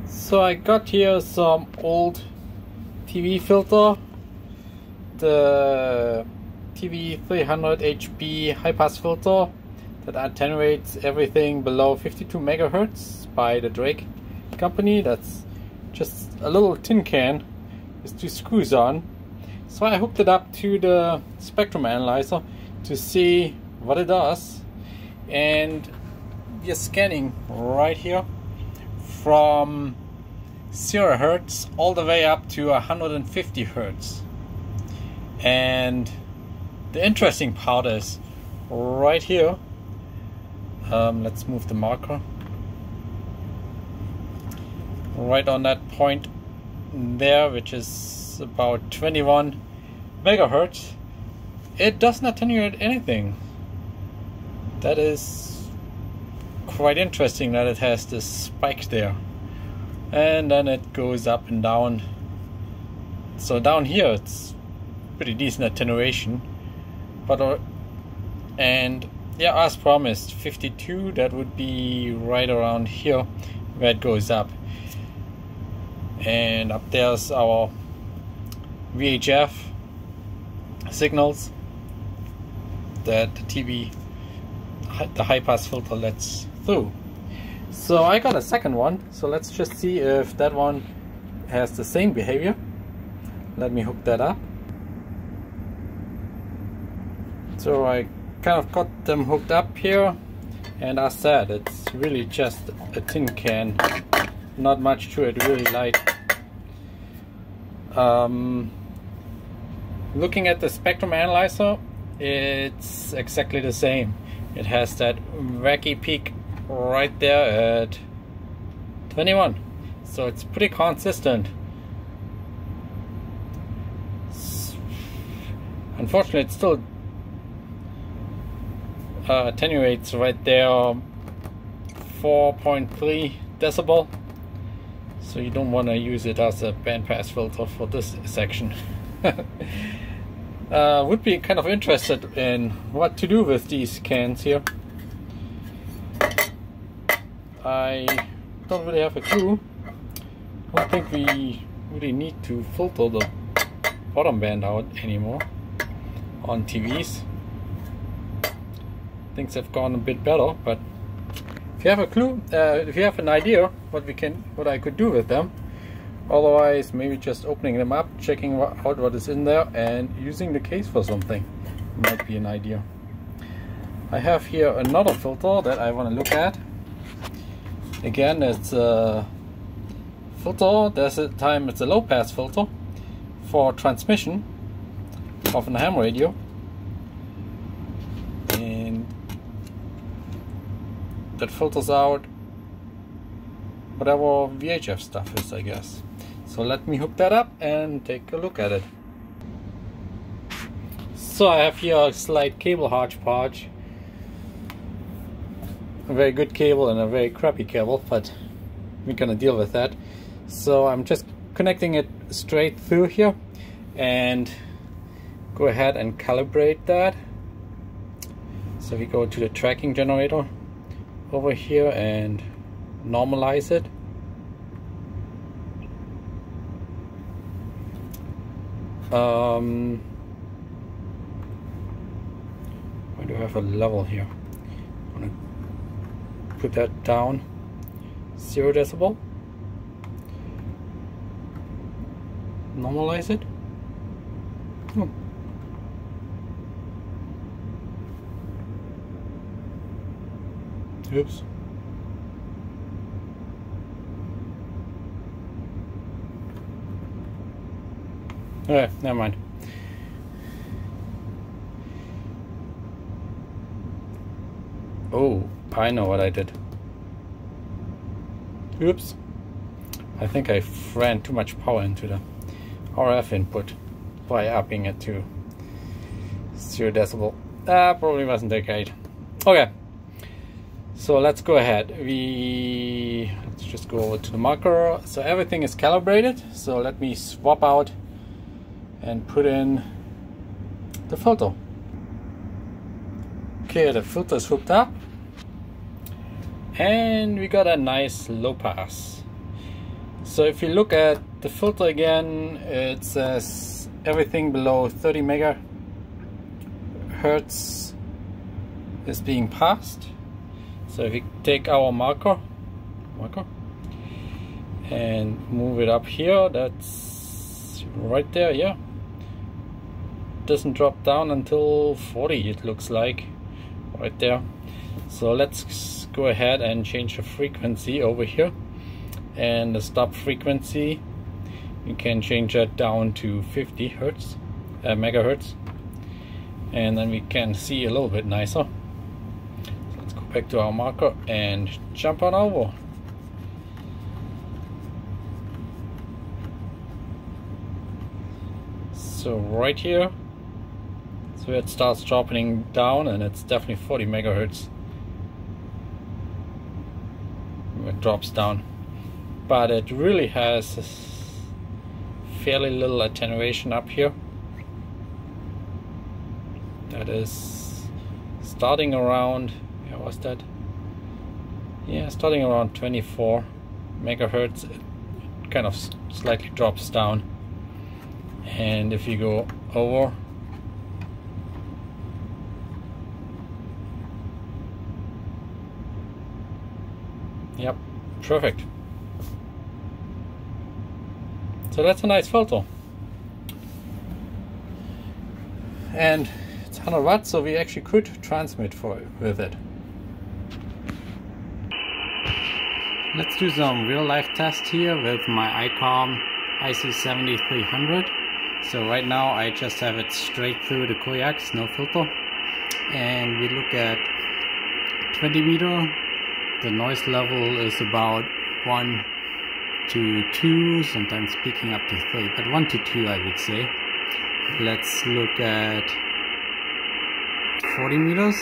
So I got here some old TV filter, the TV-300-HP high pass filter that attenuates everything below 52 megahertz by the Drake company. That's just a little tin can with two screws on. So I hooked it up to the spectrum analyzer to see what it does, and we are scanning right here from 0 hertz all the way up to 150 hertz. And the interesting part is right here. Let's move the marker right on that point there, which is about 21 megahertz. It doesn't attenuate anything. That is quite interesting that it has this spike there, and then it goes up and down. So down here it's pretty decent attenuation, but and yeah, as promised, 52, that would be right around here where it goes up. And up there's our VHF signals that the high pass filter lets through. So I got a second one, so let's just see if that one has the same behavior. Let me hook that up. So I kind of got them hooked up here, and as said, it's really just a tin can, not much to it, really light. Looking at the spectrum analyzer, it's exactly the same. It has that wacky peak right there at 21, so it's pretty consistent. Unfortunately, it still attenuates right there 4.3 decibel, so you don't want to use it as a bandpass filter for this section. Would be kind of interested in what to do with these cans here. I don't really have a clue. I don't think we really need to filter the bottom band out anymore on TVs. Things have gone a bit better, but if you have a clue, if you have an idea what I could do with them, otherwise maybe just opening them up, checking out what is in there, and using the case for something might be an idea. I have here another filter that I want to look at. Again, it's a filter. There's a time it's a low pass filter for transmission of an ham radio, and that filters out whatever VHF stuff is, I guess. So let me hook that up and take a look at it. So I have here a slight cable hodgepodge. A very good cable and a very crappy cable, but we're gonna deal with that. So I'm just connecting it straight through here, and go ahead and calibrate that. So we go to the tracking generator over here and normalize it. I do have a level here. I'm gonna put that down 0 decibel. Normalize it. Oops. Okay, never mind. Oh, I know what I did. Oops. I think I ran too much power into the RF input by upping it to 0 decibel. Probably wasn't that great. Okay. So let's go ahead. Let's just go over to the marker. So everything is calibrated. So let me swap out and put in the filter. Okay, the filter is hooked up, and we got a nice low pass. So if you look at the filter again, it says everything below 30 megahertz is being passed. So if you take our marker and move it up here, that's right there, yeah. Doesn't drop down until 40, it looks like, right there. So let's go ahead and change the frequency over here. And the stop frequency, you can change that down to 50 hertz, megahertz, and then we can see a little bit nicer. So let's go back to our marker and jump on over. So right here, so it starts dropping down, and it's definitely 40 megahertz. It drops down. But it really has fairly little attenuation up here. That is starting around, yeah, what's that? Yeah, starting around 24 megahertz. It kind of slightly drops down. And if you go over, yep, perfect. So that's a nice filter. And it's 100 watts, so we actually could transmit with it. Let's do some real life test here with my ICOM IC7300. So right now I just have it straight through the coax, no filter. And we look at 20 meter. The noise level is about 1 to 2, sometimes peaking up to 3, but 1 to 2 I would say. Let's look at 40 meters,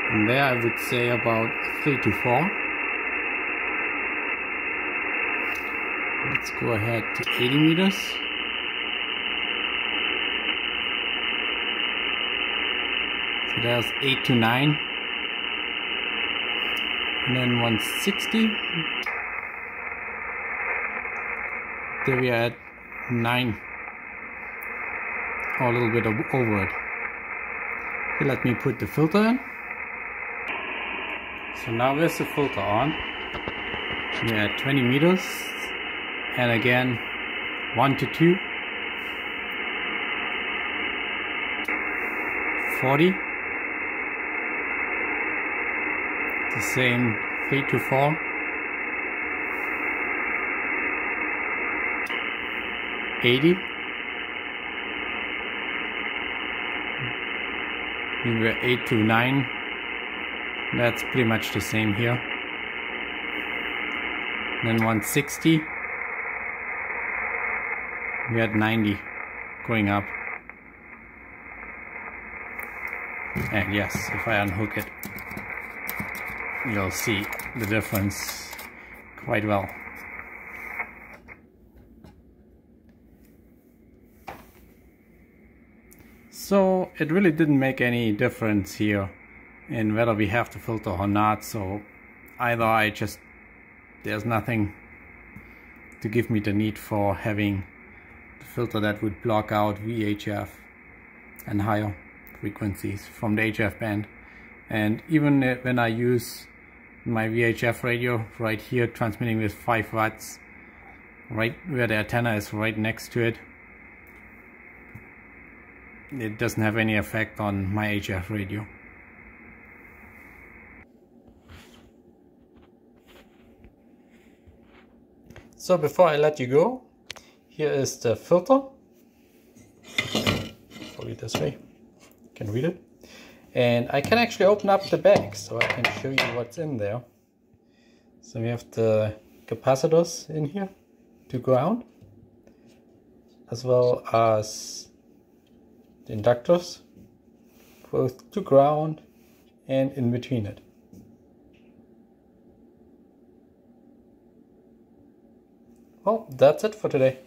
and there I would say about 3 to 4. Let's go ahead to 80 meters. So there's 8 to 9. And then 160. There we are at 9, or a little bit over it. Okay, let me put the filter in. So now with the filter on, we're at 20 meters, and again 1 to 2, 40, the same 3 to 4, 80. We were 8 to 9. That's pretty much the same here. And then 160. We had 90 going up. And yes, if I unhook it, you'll see the difference quite well. So it really didn't make any difference here in whether we have the filter or not. So either there's nothing to give me the need for having the filter that would block out VHF and higher frequencies from the HF band. And even when I use my VHF radio right here, transmitting with 5 watts, right where the antenna is right next to it, it doesn't have any effect on my HF radio. So before I let you go, here is the filter. Hold it this way, you can read it. And I can actually open up the bag so I can show you what's in there. So we have the capacitors in here to ground, as well as the inductors, both to ground and in between it. Well, that's it for today.